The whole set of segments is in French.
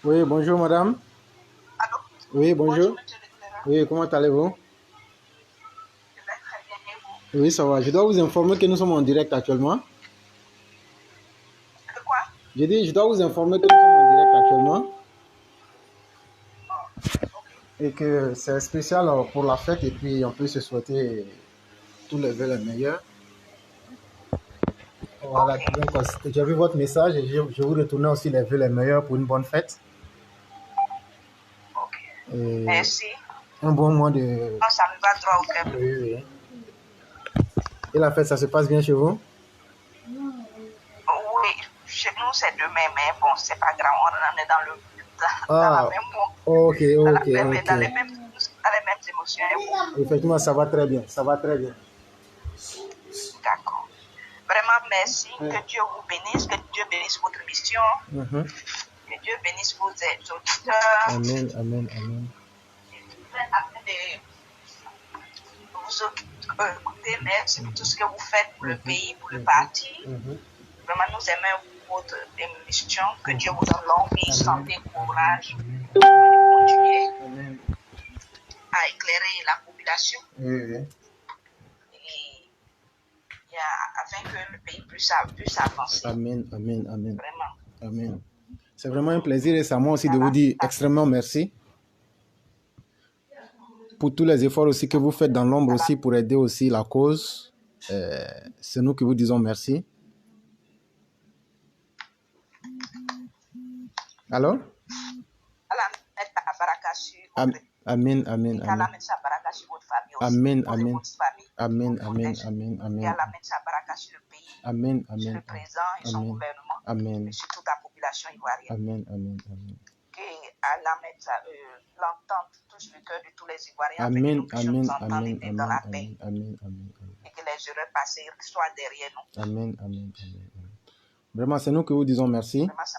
Oui, bonjour madame. Allô? Oui, Bonjour, bonjour. monsieur l'éclaireur. Oui, comment allez-vous? Je vais très bien et vous? Oui, ça va. Je dois vous informer que nous sommes en direct actuellement. De quoi? J'ai dit, je dois vous informer que nous sommes en direct actuellement Oh, ok. et que c'est spécial pour la fête et puis on peut se souhaiter tous les vœux les meilleurs. Voilà, Ok. donc j'ai vu votre message et je vous retournais aussi les vœux les meilleurs pour une bonne fête Ok. et Merci. un bon mois de... Oh, ça me va droit au cœur. Oui, oui. Et la fête, ça se passe bien chez vous? Oui, chez nous c'est demain, mais bon, c'est pas grave, on est dans la Ah, même, ok, dans ok, ok. dans les mêmes émotions et vous. Effectivement, ça va très bien, ça va très bien. D'accord. Vraiment, merci. Ouais. Que Dieu vous bénisse, que Dieu bénisse votre mission, Mhm. que Dieu bénisse vos auditeurs. Amen, amen, amen. Vous êtes en train de vous écouter. Merci pour tout ce que vous faites pour le pays, pour le parti. Mhm. Vraiment, nous aimons votre émission. Que Dieu vous donne longue vie, santé, courage. Continuer Amen. à éclairer la population Oui, oui. afin que le pays puisse avancer. Amen, amen, amen, Vraiment. amen. C'est vraiment un plaisir et c'est à moi aussi de vous dire extrêmement merci pour tous les efforts aussi que vous faites dans l'ombre aussi pour aider aussi la cause. C'est nous qui vous disons merci. Alors? Allah mette la baraka sur votre Amen, amen, et amen. Allah mette sa baraka sur votre famille aussi. Amen, Vous et amen. votre famille. Amen, Vous amen, protège. amen, Et amen. Allah mette sa baraka sur le pays, Amen, sur amen, le président et son amen. gouvernement, Amen, et sur toute la population ivoirienne. amen, amen, amen. Que Allah mette l'entente touche le cœur de tous les Ivoiriens afin que Amen, nous puissions amen, nous entendre amen, et vivre dans amen, la paix. amen, amen, amen. Et que les heureux passés soient derrière nous. Amen, amen, amen, amen. Vraiment, c'est nous que vous disons merci. Vraiment, ça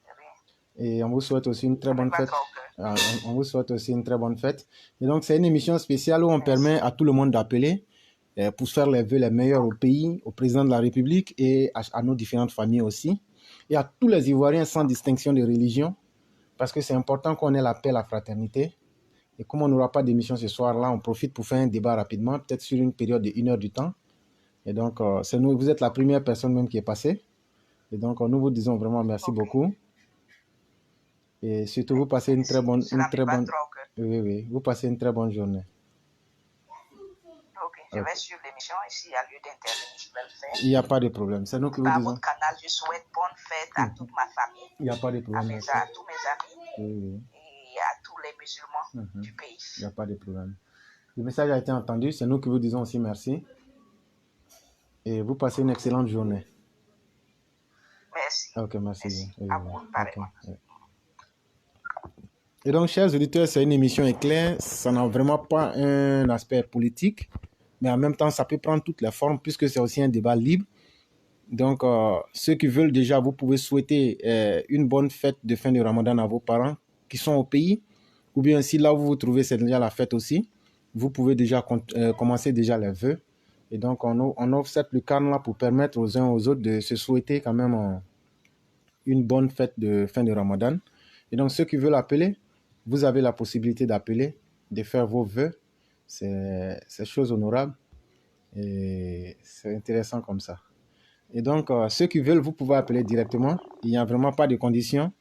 rien. Et on vous souhaite aussi une très Ça me bonne va fête. droit au cœur. On vous souhaite aussi une très bonne fête. Et donc, c'est une émission spéciale où on permet à tout le monde d'appeler pour faire les vœux les meilleurs au pays, au président de la République et à nos différentes familles aussi. Et à tous les Ivoiriens sans distinction de religion, parce que c'est important qu'on ait la paix, la fraternité. Et comme on n'aura pas d'émission ce soir-là, on profite pour faire un débat rapidement, peut-être sur une période de 1 heure du temps. Et donc, c'est nous, vous êtes la première personne même qui est passée. Et donc, nous vous disons vraiment merci beaucoup. Et surtout, vous passez une très bonne, oui, oui, vous passez une très bonne journée. Ok, je vais suivre l'émission et s'il y a lieu d'intervenir, je vais le faire. Il n'y a pas de problème. C'est nous qui vous Par disons. votre canal, je souhaite bonne fête à toute ma famille, Il n'y a pas de à, problème. à tous mes amis Oui, oui. et à tous les musulmans du pays. Il n'y a pas de problème. Le message a été entendu. C'est nous qui vous disons aussi merci. Et vous passez une excellente journée. Merci. Ok, merci. Merci. Oui, À oui. vous, pareillement. Ok, oui. Et donc, chers auditeurs, c'est une émission éclair. Ça n'a vraiment pas un aspect politique, mais en même temps, ça peut prendre toutes les formes puisque c'est aussi un débat libre. Donc, ceux qui veulent déjà, vous pouvez souhaiter une bonne fête de fin de Ramadan à vos parents qui sont au pays, ou bien si là où vous vous trouvez, c'est déjà la fête aussi, vous pouvez déjà commencer déjà les vœux. Et donc, on offre cette lucarne-là pour permettre aux uns aux autres de se souhaiter quand même une bonne fête de fin de Ramadan. Et donc, ceux qui veulent appeler, vous avez la possibilité d'appeler, de faire vos vœux. C'est chose honorable et c'est intéressant comme ça. Et donc, ceux qui veulent, vous pouvez appeler directement. Il n'y a vraiment pas de conditions.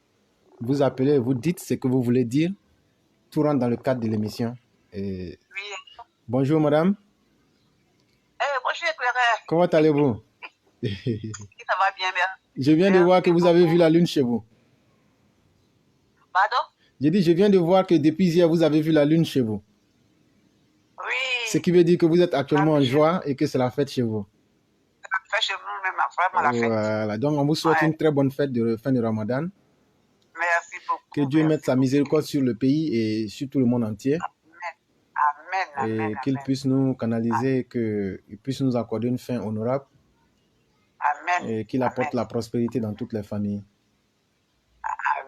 Vous appelez, vous dites ce que vous voulez dire. Tout rentre dans le cadre de l'émission. Et... Oui. Bonjour, madame. Bonjour, éclaireur. Comment allez-vous? Ça va bien, bien. Je viens de voir que vous avez vu la lune chez vous. Pardon? J'ai dit, je viens de voir que depuis hier, vous avez vu la lune chez vous. Oui. Ce qui veut dire que vous êtes actuellement en joie et que c'est la fête chez vous. La fête chez vous, même vraiment la fête. Voilà. Donc, on vous souhaite une très bonne fête de fin de Ramadan. Merci beaucoup. Que Dieu mette sa miséricorde sur le pays et sur tout le monde entier. Amen. Et qu'il puisse nous canaliser, qu'il puisse nous accorder une fin honorable. Amen. Et qu'il apporte la prospérité dans toutes les familles.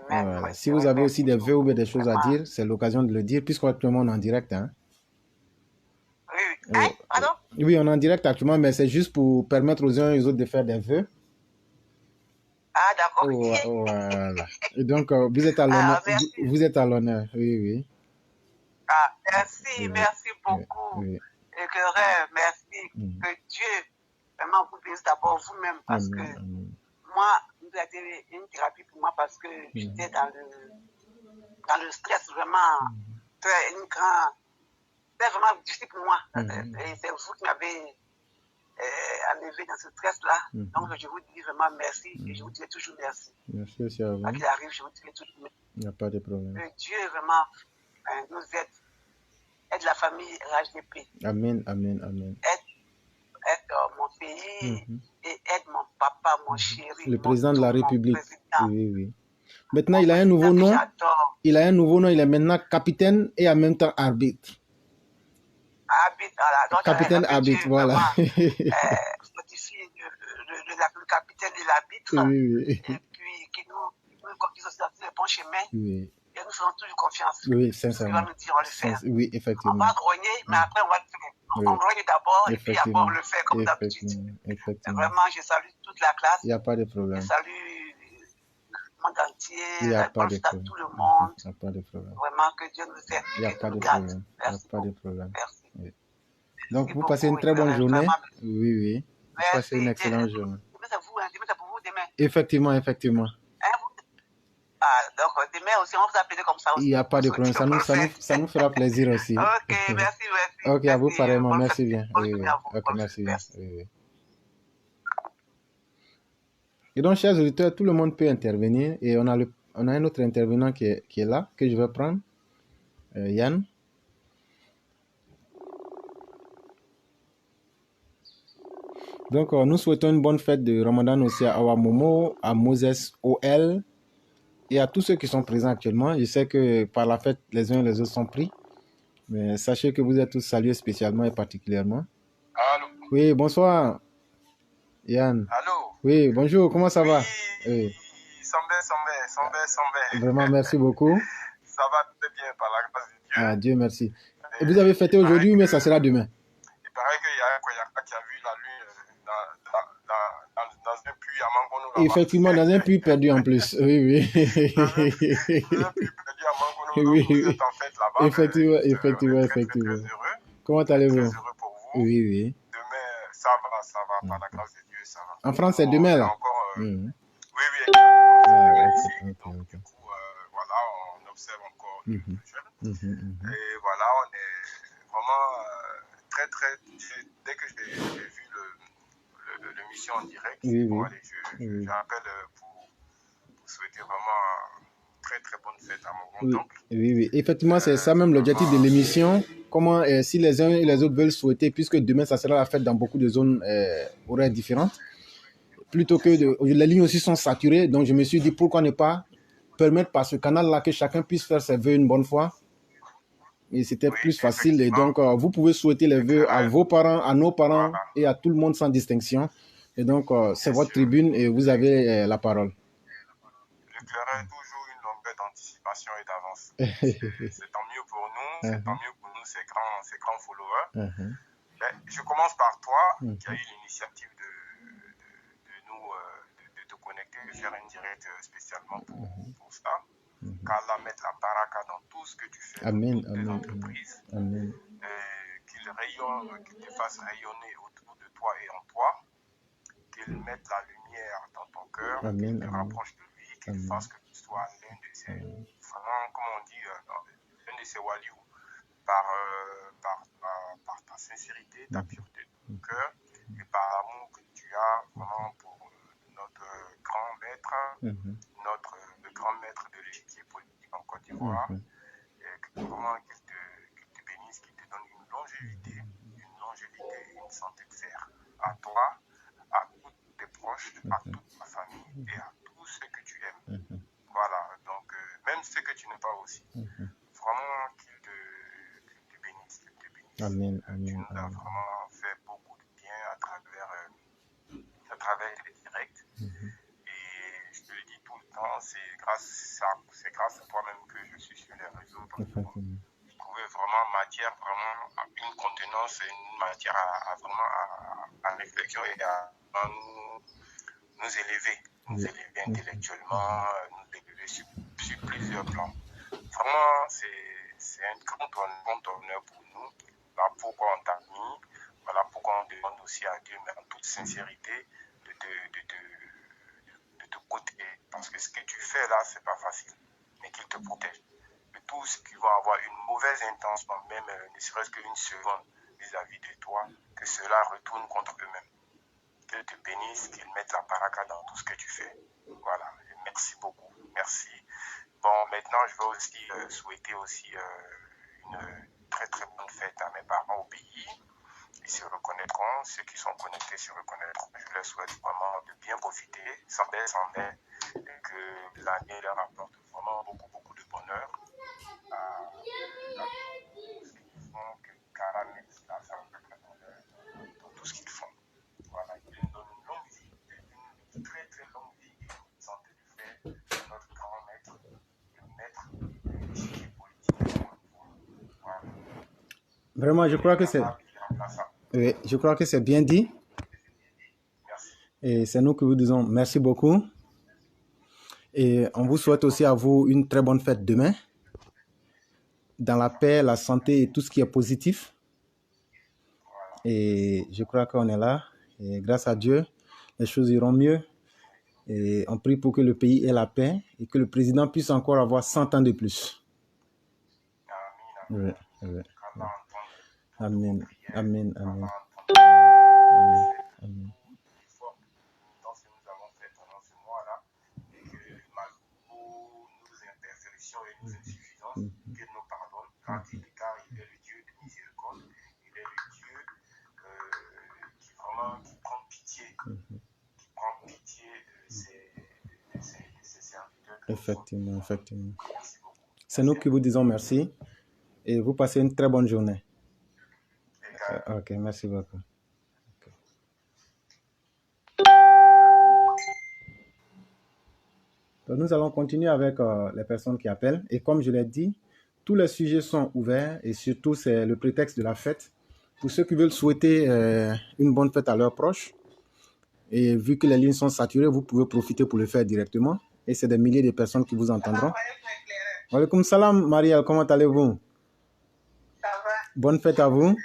Amen. Voilà. Si vous avez aussi des vœux ou des choses à dire, c'est l'occasion de le dire, puisqu'actuellement on est en direct. Hein. Oui. Pardon? Oui, on est en direct actuellement, mais c'est juste pour permettre aux uns et aux autres de faire des vœux. Ah, d'accord. Voilà. Et donc, vous êtes à l'honneur. Ah, merci. Vous êtes à l'honneur. Oui, oui. Ah, merci, Oui, merci oui, beaucoup. oui. Et que merci. Mm. Que Dieu vraiment vous bénisse d'abord vous-même parce que Amen, amen. moi, vous avez été une thérapie pour moi parce que j'étais dans le stress vraiment très une grande. C'était vraiment difficile pour moi. Et c'est vous qui m'avez enlevé dans ce stress-là. Donc, je vous dis vraiment merci et je vous dirai toujours merci. Merci aussi à vous. Quoi qu'il arrive, je vous dirai toujours merci. Il n'y a pas de problème. Que Dieu vraiment nous aide la famille RHDP. Amen, amen, amen. Aide mon pays et aide mon papa, mon chéri. Le président de la République. Oui, oui. Maintenant, Mon il a un nouveau nom. J'adore. Il a un nouveau nom. Il est maintenant capitaine et en même temps arbitre. Arbitre, voilà. Donc, Capitaine arbitre, voilà. Fortifie le capitaine et l'arbitre. Oui, oui. Et puis, qui nous conduise aussi dans le bon chemin. Oui. Et nous faisons toujours confiance. Oui, sincèrement. Ce qu'il va nous dire, on va le faire. Oui, effectivement. On va grogner, mais après, on va le faire. On grogne d'abord et puis après, on le fait comme d'habitude. Vraiment, je salue toute la classe. Il n'y a pas de problème. Je salue le monde entier. Il n'y a pas de problème. Tout le monde. Il n'y a pas de problème. Vraiment, que Dieu nous aide. Il n'y a pas de problème. Il n'y a pas de problème. Merci. Oui. Donc, vous passez une très bonne journée. Oui, oui. Vous passez une excellente journée. Demain, c'est pour vous, demain. Effectivement, effectivement. Ah, donc demain aussi, on vous appelle comme ça aussi. Il n'y a pas de problème. Ça nous fera plaisir aussi. Ok, merci. Ok, à vous pareillement. Merci bien. Oui, oui. Ok, merci bien. Oui, oui. Et donc, chers auditeurs, tout le monde peut intervenir. Et on a un autre intervenant qui est là, que je vais prendre. Yann. Donc, nous souhaitons une bonne fête de Ramadan aussi à Awa Momo, à Moses OL et à tous ceux qui sont présents actuellement. Je sais que par la fête, les uns et les autres sont pris. Mais sachez que vous êtes tous salués spécialement et particulièrement. Allô? Oui, bonsoir, Yann. Allô? Oui, bonjour, comment ça va? Oui. Sambé. Vraiment, merci beaucoup. Ça va très bien par la grâce de Dieu. Ah, Dieu merci. Et vous avez fêté aujourd'hui, mais ça sera demain? Il paraît qu'il y a un Koyaka qui a vu la lune dans un puits à Mangono. Effectivement, dans un puits perdu en plus. Oui. Dans un puits perdu à Mangono. Oui. Donc vous êtes en fait là-bas. Effectivement. Très heureux. Comment allez-vous? Très heureux pour vous. Oui. Demain, ça va. Par la grâce de Dieu, ça va. En France, c'est demain, là? Oui, exactement. Ok. Donc, du coup, voilà, on observe encore le jeune. Et voilà, on est vraiment très. Dès que j'ai vu l'émission en direct, j'appelle pour souhaiter vraiment très bonne fête à mon grand-oncle. Oui. Effectivement, c'est ça même l'objectif de l'émission. Comment, si les uns et les autres veulent souhaiter, puisque demain, ça sera la fête dans beaucoup de zones horaires différentes. Plutôt que les lignes aussi sont saturées, donc je me suis dit pourquoi ne pas permettre par ce canal-là que chacun puisse faire ses vœux une bonne fois. Et c'était plus facile. Et donc, vous pouvez souhaiter les vœux à vos parents, à nos parents et à tout le monde sans distinction. Et donc, c'est votre tribune et vous avez la parole. J'éclairerai toujours une longueur d'anticipation et d'avance. C'est tant mieux pour nous, ces grands followers. Je commence par toi, qui a eu l'initiative de te connecter, de faire une direct spécialement pour ça. Qu'Allah mette la baraka dans tout ce que tu fais, Amen, dans toutes tes entreprises. Amen. Qu'il rayonne, qu'il te fasse rayonner autour de toi et en toi. Qu'il mette la lumière dans ton cœur, qu'il te rapproche de lui, qu'il fasse que tu sois l'un de ces, vraiment, comment on dit, l'un de ces waliou, par ta sincérité, ta pureté de ton cœur, et par l'amour que tu as vraiment pour notre grand maître, le grand maître de l'échiquier politique en Côte d'Ivoire, et vraiment qu'il te bénisse, qu'il te donne une longévité, une santé de fer à toi, à tous tes proches, à toute ta famille et à tous ceux que tu aimes. Voilà, donc même ceux que tu n'aimes pas aussi. Vraiment qu'il te bénisse, Amen. Tu nous as vraiment fait beaucoup de bien à travers les directs. Et je te le dis tout le temps, c'est grâce à toi-même que je suis sur les réseaux. Donc, je trouvais vraiment une contenance, une matière à réflexion et à nous élever. nous élever intellectuellement, nous élever sur plusieurs plans. Vraiment, c'est un grand honneur pour nous. Voilà pourquoi on t'a mis, voilà pourquoi on demande aussi à Dieu, mais en toute sincérité, de te protéger. Parce que ce que tu fais là, c'est pas facile, mais qu'il te protège. Et tous ceux qui vont avoir une mauvaise intention, même ne serait-ce qu'une seconde vis-à-vis de toi, que cela retourne contre eux-mêmes. Qu'ils te bénissent, qu'ils mettent la baraka dans tout ce que tu fais. Voilà. Et merci beaucoup. Merci. Bon, maintenant, je vais aussi souhaiter aussi une très très bonne fête à mes parents au pays. Ils se reconnaîtront. Ceux qui sont connectés se reconnaîtront. Je leur souhaite vraiment de bien profiter, sans baisse en baisse, et que l'année leur apporte vraiment beaucoup de bonheur. Que caramélise la femme dans tout ce qu'ils font. Voilà, ils nous donnent une longue vie, une très très longue vie et une santé de fer, notre grand maître, le maître de l'échiquier politique. Voilà. Vraiment, je crois que c'est... Oui, je crois que c'est bien dit. Merci. Et c'est nous qui vous disons merci beaucoup. Et on vous souhaite aussi à vous une très bonne fête demain. Dans la paix, la santé et tout ce qui est positif. Et je crois qu'on est là. Et grâce à Dieu, les choses iront mieux. Et on prie pour que le pays ait la paix et que le président puisse encore avoir 100 ans de plus. Amen. Oui, oui. Amen. Amen. Amen. Amen. Dans ce que nous avons fait pendant ce mois-là, et que malgré nos imperfections et nos insuffisances, qu'il nous pardonne, car il est le Dieu de miséricorde, il est le Dieu qui prend pitié, de ses serviteurs. Effectivement. C'est nous qui vous disons merci et vous passez une très bonne journée. Ok, merci beaucoup. Okay. Donc, nous allons continuer avec les personnes qui appellent. Et comme je l'ai dit, tous les sujets sont ouverts et surtout, c'est le prétexte de la fête. Pour ceux qui veulent souhaiter une bonne fête à leurs proches, et vu que les lignes sont saturées, vous pouvez profiter pour le faire directement. Et c'est des milliers de personnes qui vous entendront. Wa alaikum salam, Marielle, comment allez-vous? Ça va. Bonne fête à vous.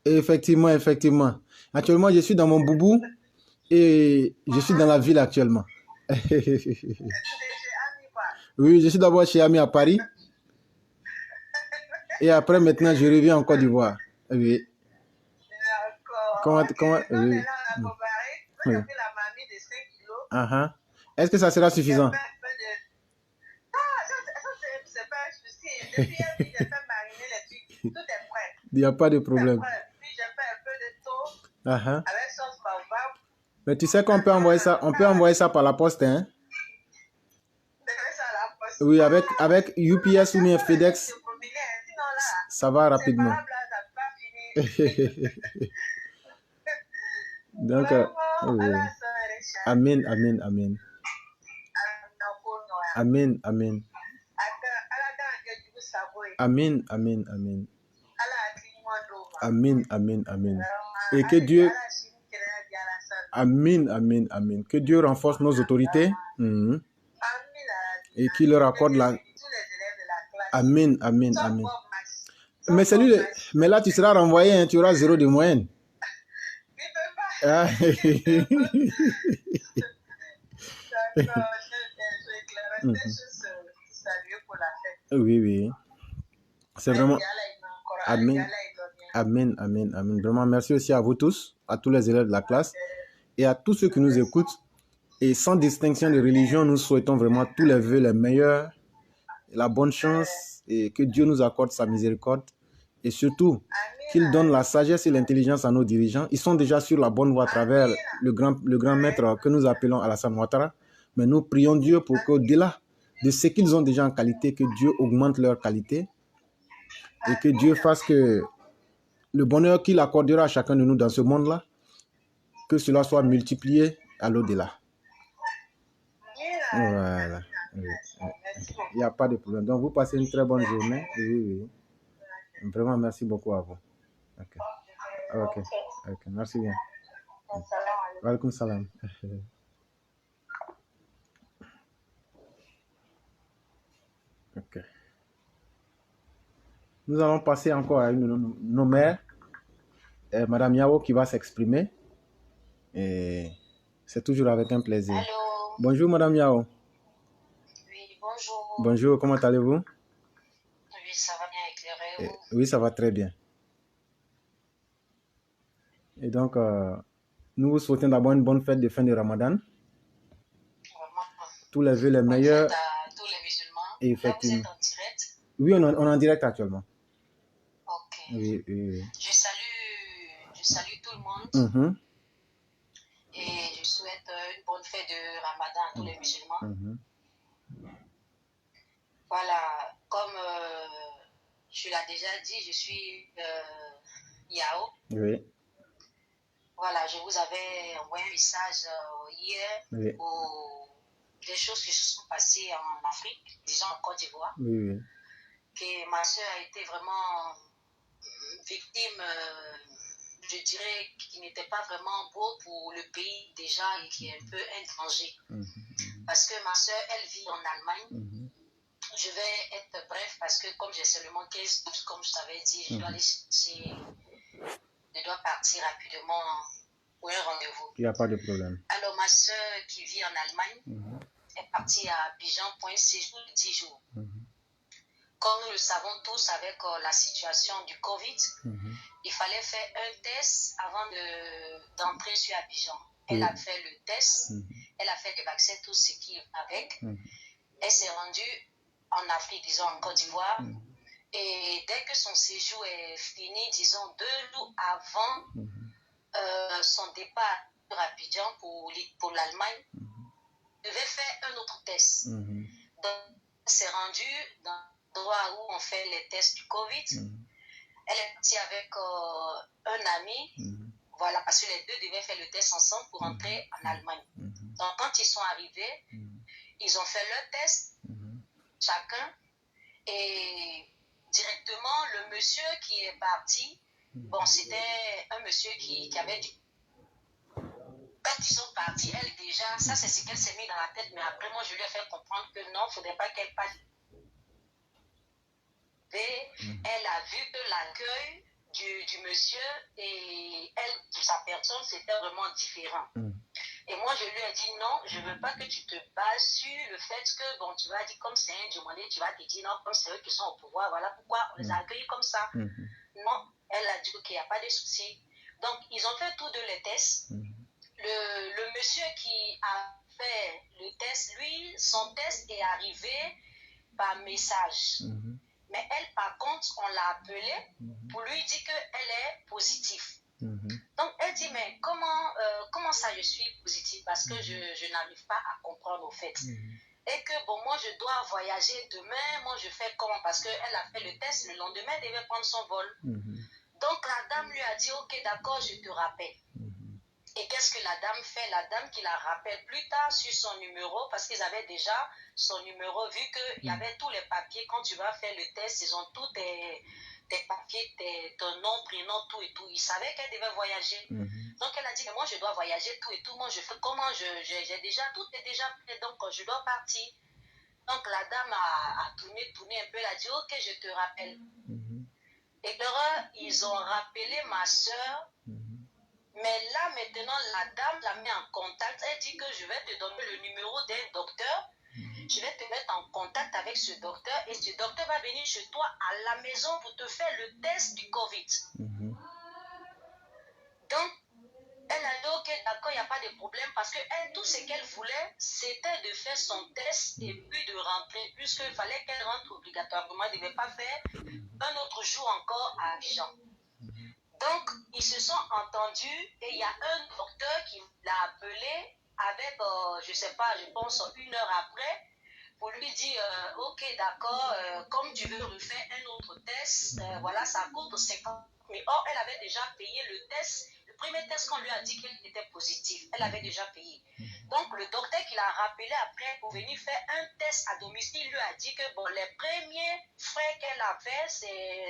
Effectivement. Actuellement, je suis dans mon boubou et je suis dans la ville actuellement. Oui, je suis d'abord chez Ami à Paris. Et après, maintenant, je reviens en Côte d'Ivoire. Oui. Comment oui. Oui. Est-ce que ça sera suffisant? Il n'y a pas de problème. Mais tu sais qu'on peut envoyer ça par la poste, hein? Oui, avec UPS ou bien FedEx, ça va rapidement. Donc, oui. Amen. Et que Dieu... Amen. Que Dieu renforce nos autorités. Et qu'il leur accorde la... Amen. Mais là, tu seras renvoyé, hein, tu auras 0 de moyenne. Oui. C'est vraiment... Amen. Vraiment, merci aussi à vous tous, à tous les élèves de la classe et à tous ceux qui nous écoutent. Et sans distinction de religion, nous souhaitons vraiment tous les vœux les meilleurs, la bonne chance et que Dieu nous accorde sa miséricorde. Et surtout, qu'il donne la sagesse et l'intelligence à nos dirigeants. Ils sont déjà sur la bonne voie à travers le grand maître que nous appelons Alassane Ouattara. Mais nous prions Dieu pour qu'au-delà de ce qu'ils ont déjà en qualité, que Dieu augmente leur qualité et que Dieu fasse que le bonheur qu'il accordera à chacun de nous dans ce monde-là, que cela soit multiplié à l'au-delà. Voilà. Il n'y a pas de problème. Donc, vous passez une très bonne journée. Oui. Vraiment, merci beaucoup à vous. Ok. Merci bien. Salam. Walaikum salam. Ok. Nous allons passer encore à une de nos mères, Madame Yao, qui va s'exprimer. Et c'est toujours avec un plaisir. Allô. Bonjour, Madame Yao. Oui, bonjour. Bonjour, comment allez-vous? Oui, ça va bien éclairé. Oui, ça va très bien. Et donc, nous vous souhaitons d'abord une bonne fête de fin de Ramadan. Vraiment. Tous les vœux les meilleurs. Fête à tous les musulmans. Et effectivement. Là, vous êtes en direct? Oui, on est en direct actuellement. Ok. Oui, oui. Je salue tout le monde. Et je souhaite une bonne fête de Ramadan à tous les musulmans. Voilà, comme je l'ai déjà dit, je suis Yao. Oui. Voilà, je vous avais envoyé un message hier pour des choses qui se sont passées en Afrique, disons en Côte d'Ivoire. Oui. Que ma soeur a été vraiment victime, je dirais, qui n'était pas vraiment beau pour le pays déjà et qui est un peu un danger. Parce que ma soeur, elle vit en Allemagne. Je vais être bref parce que comme j'ai seulement 15 minutes, comme je t'avais dit, je dois partir rapidement pour un rendez-vous. Il n'y a pas de problème. Alors ma soeur qui vit en Allemagne est partie à Abidjan pour un séjour de 10 jours. Comme nous le savons tous avec la situation du Covid, il fallait faire un test avant d'entrer sur Abidjan. Elle a fait le test, elle a fait les vaccins, tout ce qui va avec. Elle s'est rendue en Afrique, disons en Côte d'Ivoire. Et dès que son séjour est fini, disons 2 jours avant son départ à Abidjan pour l'Allemagne, elle devait faire un autre test. Donc, elle s'est rendue dans l'endroit où on fait les tests du Covid. Elle est partie avec un ami, voilà, parce que les deux devaient faire le test ensemble pour entrer en Allemagne. Donc, quand ils sont arrivés, ils ont fait leur test, chacun, et directement, le monsieur qui est parti, bon, c'était un monsieur qui avait du... Quand ils sont partis, elle déjà, ça c'est ce qu'elle s'est mis dans la tête, mais après moi je lui ai fait comprendre que non, il ne faudrait pas qu'elle passe. Elle a vu que l'accueil du monsieur et elle, de sa personne, c'était vraiment différent. Et moi, je lui ai dit non, je ne veux pas que tu te bases sur le fait que, bon, tu vas dire comme c'est un demandé, tu vas te dire non, comme c'est eux qui sont au pouvoir, voilà pourquoi on les a accueillis comme ça. Non, elle a dit ok, il n'y a pas de souci. Donc, ils ont fait tous deux les tests. Le monsieur qui a fait le test, lui, son test est arrivé par message. Mais elle, par contre, on l'a appelée pour lui dire qu'elle est positive. Donc, elle dit, mais comment ça je suis positive? Parce que je n'arrive pas à comprendre au fait. Et que, bon, moi, je dois voyager demain. Moi, je fais comment? Parce qu'elle a fait le test, le lendemain, elle devait prendre son vol. Donc, la dame lui a dit, ok, d'accord, je te rappelle. Et qu'est-ce que la dame fait? La dame qui la rappelle plus tard sur son numéro, parce qu'ils avaient déjà son numéro, vu qu'il y avait tous les papiers. Quand tu vas faire le test, ils ont tous tes papiers, ton nom, prénom, tout et tout. Ils savaient qu'elle devait voyager. Donc elle a dit, mais moi je dois voyager, tout et tout. Moi je fais comment? J'ai déjà, tout est déjà prêt, donc je dois partir. Donc la dame a tourné un peu, elle a dit, ok, je te rappelle. Et là, ils ont rappelé ma soeur. Mais là, maintenant, la dame l'a mis en contact. Elle dit que je vais te donner le numéro d'un docteur. Je vais te mettre en contact avec ce docteur. Et ce docteur va venir chez toi à la maison pour te faire le test du Covid. Donc, elle a dit, ok, d'accord, il n'y a pas de problème. Parce que elle, tout ce qu'elle voulait, c'était de faire son test et puis de rentrer. Puisqu'il fallait qu'elle rentre obligatoirement. Elle ne devait pas faire un autre jour encore à Abidjan. Donc, ils se sont entendus et il y a un docteur qui l'a appelé avec, je ne sais pas, je pense 1 heure après, pour lui dire, ok, d'accord, comme tu veux refaire un autre test, voilà, ça coûte 50 000. Or, elle avait déjà payé le test, le premier test qu'on lui a dit qu'il était positif, elle avait déjà payé. Donc, le docteur qui l'a rappelé après pour venir faire un test à domicile lui a dit que, bon, les premiers frais qu'elle a fait,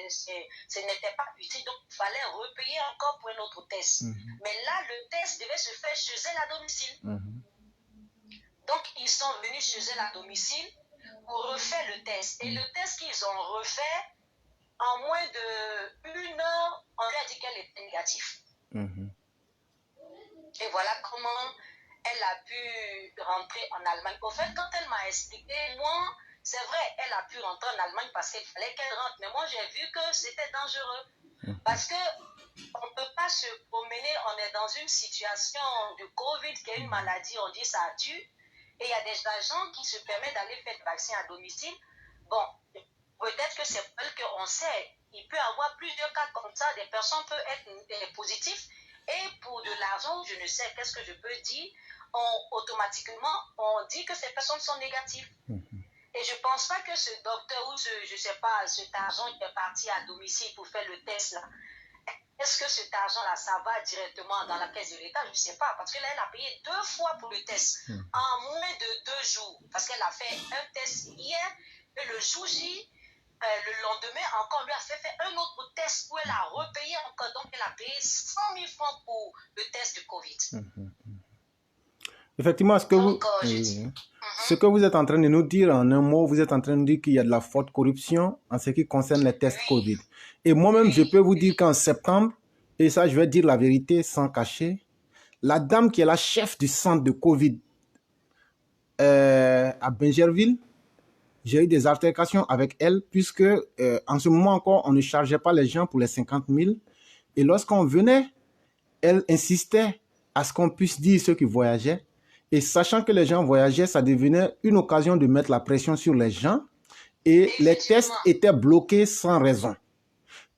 ce n'était pas utile. Donc, il fallait repayer encore pour un autre test. Mais là, le test devait se faire chez elle à domicile. Donc, ils sont venus chez elle à domicile pour refaire le test. Et le test qu'ils ont refait, en moins d'1 heure, on lui a dit qu'elle était négative. Et voilà comment elle a pu rentrer en Allemagne. Au fait, quand elle m'a expliqué, moi, c'est vrai, elle a pu rentrer en Allemagne parce qu'il fallait qu'elle rentre. Mais moi, j'ai vu que c'était dangereux. Parce qu'on ne peut pas se promener, on est dans une situation de Covid, qui est une maladie, on dit ça tue. Et il y a des agents qui se permettent d'aller faire le vaccin à domicile. Bon, peut-être que c'est pas qu'on sait. Il peut y avoir plusieurs cas comme ça. Des personnes peuvent être positives. Et pour de l'argent, je ne sais qu'est-ce que je peux dire, automatiquement, on dit que ces personnes sont négatives. Et je ne pense pas que ce docteur ou je ne sais pas, cet argent qui est parti à domicile pour faire le test là, est-ce que cet argent-là, ça va directement dans la caisse de l'État? Je ne sais pas. Parce que là, elle a payé 2 fois pour le test. En moins de 2 jours. Parce qu'elle a fait un test hier. Et le jour J, le lendemain, encore, lui a fait un autre test où elle a repayé encore. Donc, elle a payé 100 000 francs pour le test de Covid. Effectivement, ce que vous êtes en train de nous dire, en un mot, vous êtes en train de nous dire qu'il y a de la forte corruption en ce qui concerne les tests Covid. Et moi-même, je peux vous dire qu'en septembre, et ça, je vais dire la vérité sans cacher, la dame qui est la chef du centre de Covid à Bingerville, j'ai eu des altercations avec elle, puisque en ce moment encore, on ne chargeait pas les gens pour les 50 000. Et lorsqu'on venait, elle insistait à ce qu'on puisse dire ceux qui voyageaient. Et sachant que les gens voyageaient, ça devenait une occasion de mettre la pression sur les gens. Et les tests étaient bloqués sans raison.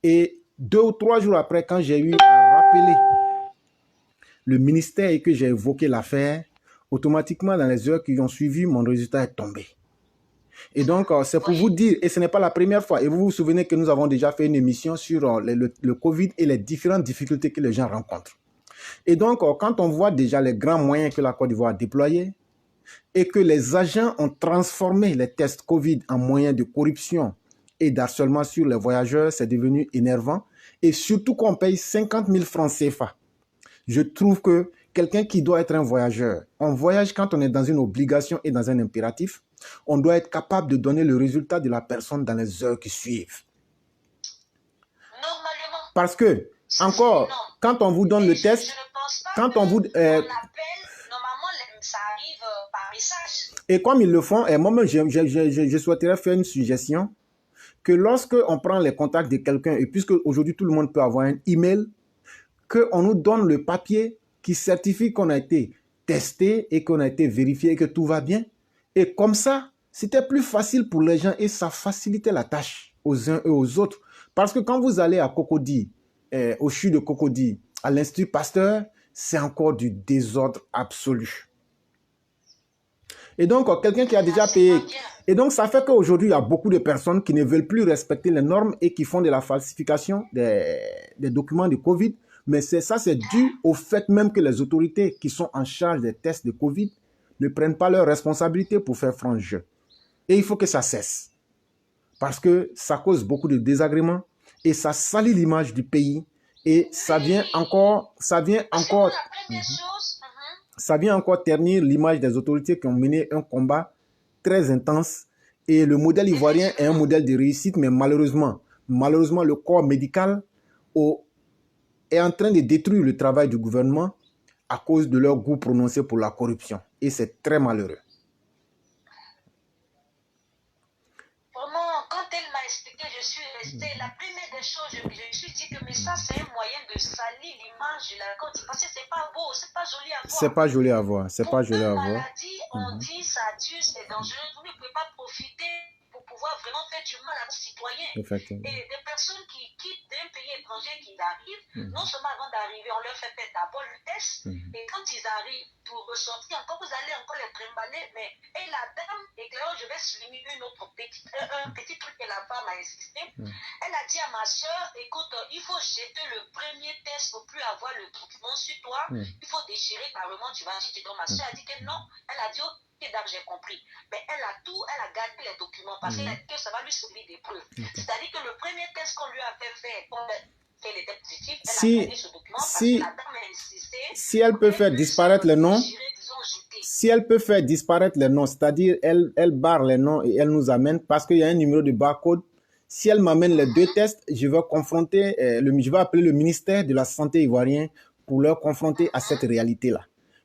Et 2 ou 3 jours après, quand j'ai eu à rappeler le ministère et que j'ai évoqué l'affaire, automatiquement, dans les heures qui ont suivi, mon résultat est tombé. Et donc, c'est pour vous dire, et ce n'est pas la première fois, et vous vous souvenez que nous avons déjà fait une émission sur le Covid et les différentes difficultés que les gens rencontrent. Et donc, quand on voit déjà les grands moyens que la Côte d'Ivoire a déployés et que les agents ont transformé les tests Covid en moyens de corruption et d'harcèlement sur les voyageurs, c'est devenu énervant. Et surtout qu'on paye 50 000 francs CFA. Je trouve que quelqu'un qui doit être un voyageur, on voyage quand on est dans une obligation et dans un impératif, on doit être capable de donner le résultat de la personne dans les heures qui suivent. Normalement. Parce que, encore, quand on vous donne le test, quand on vous... normalement, ça arrive par message. Et comme ils le font, et moi-même, je souhaiterais faire une suggestion, que lorsque on prend les contacts de quelqu'un, et puisque aujourd'hui tout le monde peut avoir un email, qu'on nous donne le papier qui certifie qu'on a été testé et qu'on a été vérifié et que tout va bien. Et comme ça, c'était plus facile pour les gens et ça facilitait la tâche aux uns et aux autres. Parce que quand vous allez à Cocody, au CHU de Cocody, à l'Institut Pasteur, c'est encore du désordre absolu. Et donc, quelqu'un qui a déjà payé. Et donc, ça fait qu'aujourd'hui, il y a beaucoup de personnes qui ne veulent plus respecter les normes et qui font de la falsification des documents de Covid. Mais ça, c'est dû au fait même que les autorités qui sont en charge des tests de Covid ne prennent pas leurs responsabilités pour faire franc jeu. Et il faut que ça cesse. Parce que ça cause beaucoup de désagréments et ça salit l'image du pays. Et ça vient encore ternir l'image des autorités qui ont mené un combat très intense. Et le modèle ivoirien est un modèle de réussite, mais malheureusement, le corps médical est en train de détruire le travail du gouvernement à cause de leur goût prononcé pour la corruption. Et c'est très malheureux. Vraiment, quand elle m'a expliqué, je suis restée. La première des choses, je me suis dit que mais ça, c'est un moyen de salir l'image de la Côte d'Ivoire. Parce que c'est pas beau, c'est pas joli à voir. C'est pas joli à voir. C'est pas joli à voir. Maladie, on dit ça tue, c'est dangereux. Vous ne pouvez pas profiter pour pouvoir vraiment faire du mal à nos citoyens. Effectivement. Et des personnes qui quittent d'un pays étranger, qui arrivent, non seulement avant d'arriver, on leur fait faire d'abord le test. Et quand ils arrivent pour ressortir, encore vous allez encore les trimballer. Mais et la dame, et là je vais souligner un petit truc que la femme a insisté. Elle a dit à ma soeur, écoute, il faut jeter le premier test pour plus avoir le document sur toi. Il faut déchirer carrément, tu vas jeter. Donc ma soeur a dit que non. Elle a dit, ok, j'ai compris. Mais elle a gardé les documents parce qu'elle a dit que ça va lui servir des preuves. C'est-à-dire que premier test qu'on lui avait fait, qu'elle était positive, elle a gagné ce document parce que la dame a insisté. Si elle peut faire disparaître les noms, si elle peut faire disparaître les noms, c'est-à-dire elle barre les noms et elle nous amène parce qu'il y a un numéro de barcode. Si elle m'amène les deux tests, je vais confronter, je vais appeler le ministère de la Santé ivoirien pour leur confronter à cette réalité-là.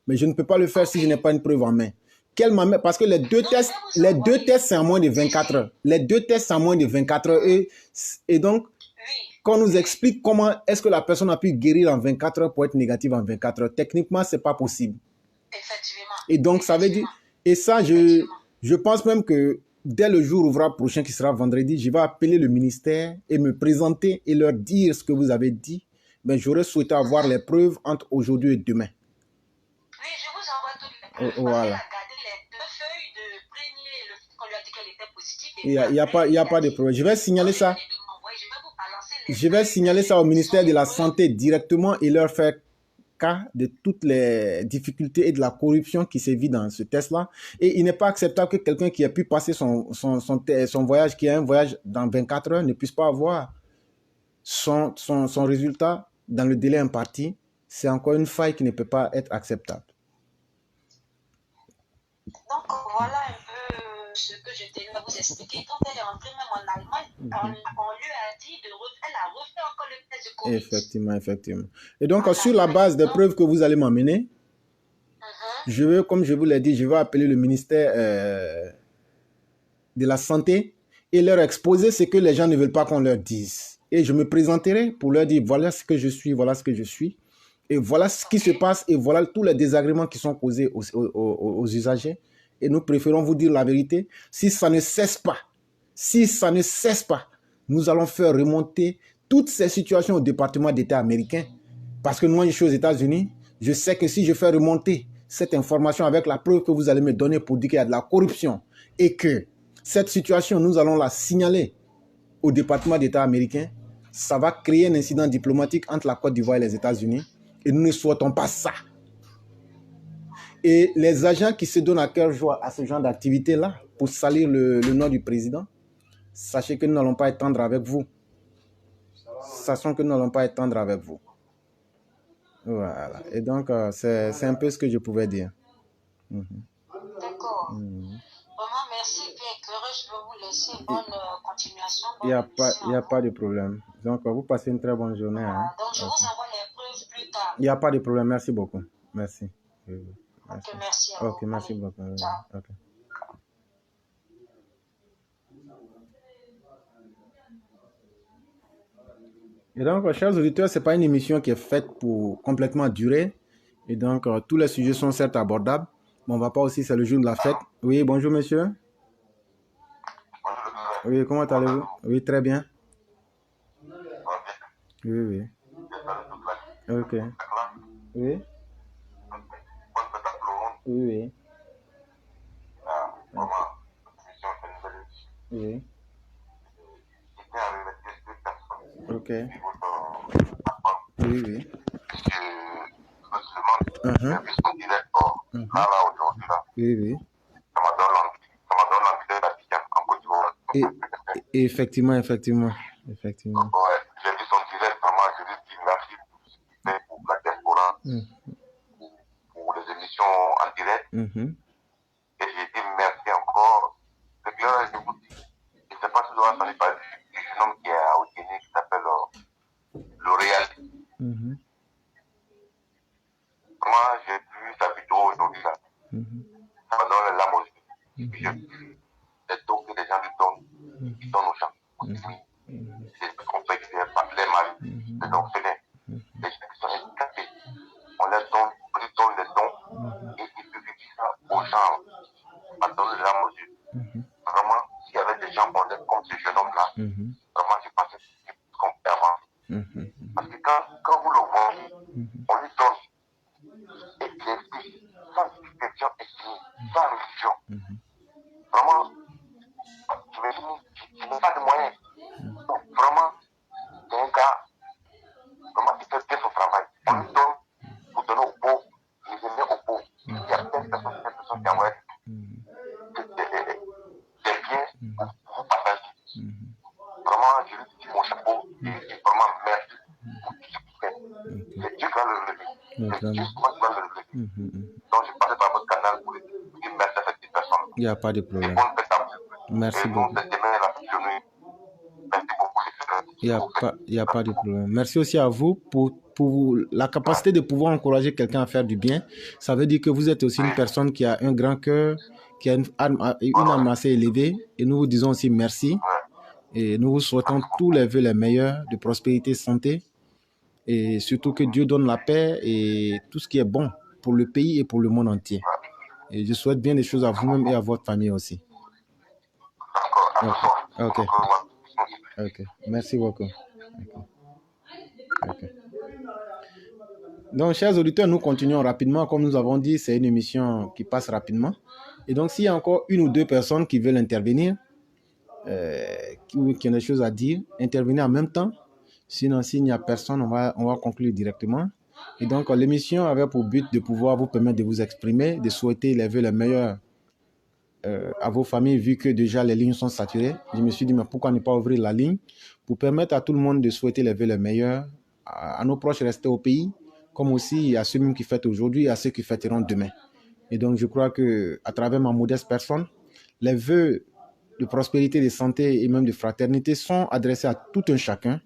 Mais je ne peux pas le faire si je n'ai pas une preuve en main. Qu'elle m'amène, parce que les deux tests, c'est en moins de 24 heures. Les deux tests, c'est en moins de 24 heures. Et donc, qu'on nous explique comment est-ce que la personne a pu guérir en 24 heures pour être négative en 24 heures. Techniquement, ce n'est pas possible. Effectivement. Et donc, ça veut dire... Et ça, je pense même que dès le jour ouvrable prochain, qui sera vendredi, je vais appeler le ministère et me présenter et leur dire ce que vous avez dit. Mais j'aurais souhaité avoir les preuves entre aujourd'hui et demain. Oui, je vous envoie toutes les preuves. Voilà. Elle a gardé les deux feuilles de premier, qu'on lui a dit qu'elle était positive. Il n'y a pas de problème. Je vais signaler ça. Je vais signaler ça au ministère de la Santé directement et leur faire cas de toutes les difficultés et de la corruption qui sévit dans ce test-là. Et il n'est pas acceptable que quelqu'un qui a pu passer son voyage, qui a un voyage dans 24 heures, ne puisse pas avoir son résultat dans le délai imparti. C'est encore une faille qui ne peut pas être acceptable. Donc, voilà un peu ce que je tenais à vous expliquer. Quand elle est rentrée même en Allemagne, on lui a dit elle a refait encore le test de Covid. Effectivement. Et donc, sur la base des preuves que vous allez m'amener, comme je vous l'ai dit, je vais appeler le ministère de la Santé et leur exposer ce que les gens ne veulent pas qu'on leur dise. Et je me présenterai pour leur dire, voilà ce que je suis, voilà ce que je suis. Et voilà ce qui se passe et voilà tous les désagréments qui sont causés aux usagers. Et nous préférons vous dire la vérité. Si ça ne cesse pas, nous allons faire remonter toutes ces situations au département d'État américain. Parce que moi, je suis aux États-Unis. Je sais que si je fais remonter cette information avec la preuve que vous allez me donner pour dire qu'il y a de la corruption et que cette situation, nous allons la signaler au département d'État américain, ça va créer un incident diplomatique entre la Côte d'Ivoire et les États-Unis. Et nous ne souhaitons pas ça. Et les agents qui se donnent à cœur joie à ce genre d'activité-là, pour salir le nom du président, sachez que nous n'allons pas être tendres avec vous. Sachons que nous n'allons pas être tendres avec vous. Voilà. Et donc, c'est un peu ce que je pouvais dire. D'accord. Vraiment, merci, Pierre Éclaireur. Je vais vous laisser. Bonne continuation. Il n'y a pas de problème. Donc, vous passez une très bonne journée. Hein. Donc, je vous envoie les preuves plus tard. Il n'y a pas de problème. Merci beaucoup. Merci. Merci. Ok, merci. Ok, merci beaucoup. Ciao. Okay. Et donc, chers auditeurs, ce n'est pas une émission qui est faite pour complètement durer. Et donc, tous les sujets sont certes abordables, mais on ne va pas aussi, c'est le jour de la fête. Oui, bonjour monsieur. Oui, comment allez-vous? Oui, très bien. Oui. Ok. Oui. Oui. Oui. Ok. Oui. Oui. Et effectivement. J'ai vu son direct, vraiment, je lui dis merci pour la diaspora, pour les émissions en direct. Et j'ai dit merci encore. Le gars, je vous dis, je ne sais pas si vous avez entendu parler du jeune homme qui est à Oudini qui s'appelle L'Oréal. Moi, j'ai vu sa vidéo aujourd'hui là. Ça m'a donné les larmes aux yeux. J'ai vu les dons que les gens lui donnent. Ils donnent aux gens. C'est ce qu'on fait, c'est les maris, les orphelins, les gens qui sont handicapés. On lui donne les dons et il publie ça aux gens. Ça donne les larmes aux yeux. Vraiment, s'il y avait des gens honnêtes comme ce jeune homme-là, vraiment, je pensais qu'on peut avancer. Parce que quand vous le voyez, on lui donne. Et il explique sans explication et sans religion. Vraiment, je n'ai pas de moyens. Donc, vraiment, c'est un gars, vraiment, il fait bien son travail. On lui donne pour donner aux pauvres, les aimer aux pauvres. Il y a plein de personnes qui envoient des biens pour vous partager. Vraiment, je lui dis mon chapeau et vraiment merci pour tout ce que vous faites. C'est Dieu qui va le relever. C'est Dieu qui va le relever. Donc je passais par votre canal pour dire merci à cette personne. Il n'y a pas de problème. Et bonne fête à vous. Merci beaucoup. Merci beaucoup. Il n'y a pas de problème. Merci aussi à vous pour la capacité de pouvoir encourager quelqu'un à faire du bien. Ça veut dire que vous êtes aussi une personne qui a un grand cœur, qui a une âme assez élevée. Et nous vous disons aussi merci. Et nous vous souhaitons tous les vœux les meilleurs de prospérité, santé. Et surtout que Dieu donne la paix et tout ce qui est bon pour le pays et pour le monde entier. Et je souhaite bien des choses à vous-même et à votre famille aussi. Ok. Merci beaucoup. Okay. Donc, chers auditeurs, nous continuons rapidement. Comme nous avons dit, c'est une émission qui passe rapidement. Et donc, s'il y a encore une ou deux personnes qui veulent intervenir, qui ont des choses à dire, intervenir en même temps. Sinon, s'il n'y a personne, on va conclure directement. Et donc, l'émission avait pour but de pouvoir vous permettre de vous exprimer, de souhaiter les vœux les meilleurs à vos familles, vu que déjà les lignes sont saturées. Je me suis dit, mais pourquoi ne pas ouvrir la ligne pour permettre à tout le monde de souhaiter les vœux les meilleurs à nos proches restés au pays, comme aussi à ceux même qui fêtent aujourd'hui et à ceux qui fêteront demain. Et donc, je crois que à travers ma modeste personne, les vœux de prospérité, de santé et même de fraternité sont adressés à tout un chacun.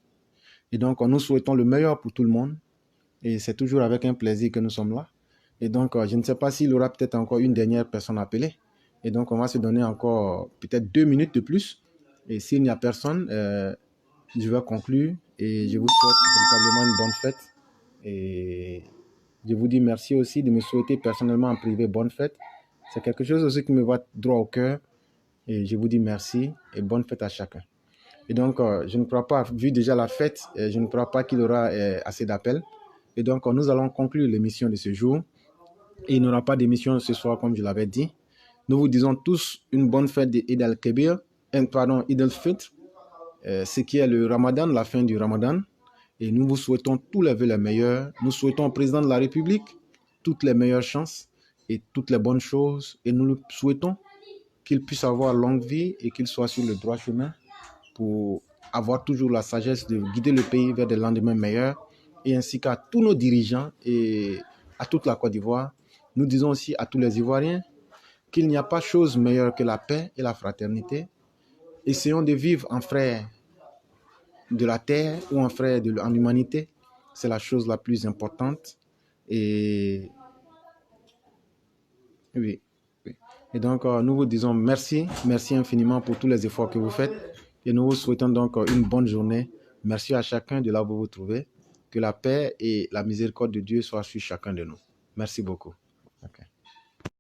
Et donc, nous souhaitons le meilleur pour tout le monde. Et c'est toujours avec un plaisir que nous sommes là. Et donc, je ne sais pas s'il y aura peut-être encore une dernière personne appelée. Et donc, on va se donner encore peut-être 2 minutes de plus. Et s'il n'y a personne, je vais conclure. Et je vous souhaite véritablement une bonne fête. Et je vous dis merci aussi de me souhaiter personnellement en privé bonne fête. C'est quelque chose aussi qui me va droit au cœur. Et je vous dis merci et bonne fête à chacun. Et donc, je ne crois pas, vu déjà la fête, je ne crois pas qu'il y aura assez d'appels. Et donc, nous allons conclure l'émission de ce jour. Et il n'y aura pas d'émission ce soir, comme je l'avais dit. Nous vous disons tous une bonne fête d'Eid al-Kébir, Eid al-Fitr, ce qui est le Ramadan, la fin du Ramadan. Et nous vous souhaitons tous les vœux les meilleurs. Nous souhaitons au président de la République toutes les meilleures chances et toutes les bonnes choses. Et nous le souhaitons qu'il puisse avoir longue vie et qu'il soit sur le droit chemin pour avoir toujours la sagesse de guider le pays vers des lendemains meilleurs. Et ainsi qu'à tous nos dirigeants et à toute la Côte d'Ivoire. Nous disons aussi à tous les Ivoiriens qu'il n'y a pas chose meilleure que la paix et la fraternité. Essayons de vivre en frères de la terre ou en frères en humanité. C'est la chose la plus importante. Et oui. Et donc, nous vous disons merci infiniment pour tous les efforts que vous faites. Et nous vous souhaitons donc une bonne journée. Merci à chacun de là où vous vous trouvez. Que la paix et la miséricorde de Dieu soient sur chacun de nous. Merci beaucoup. Okay.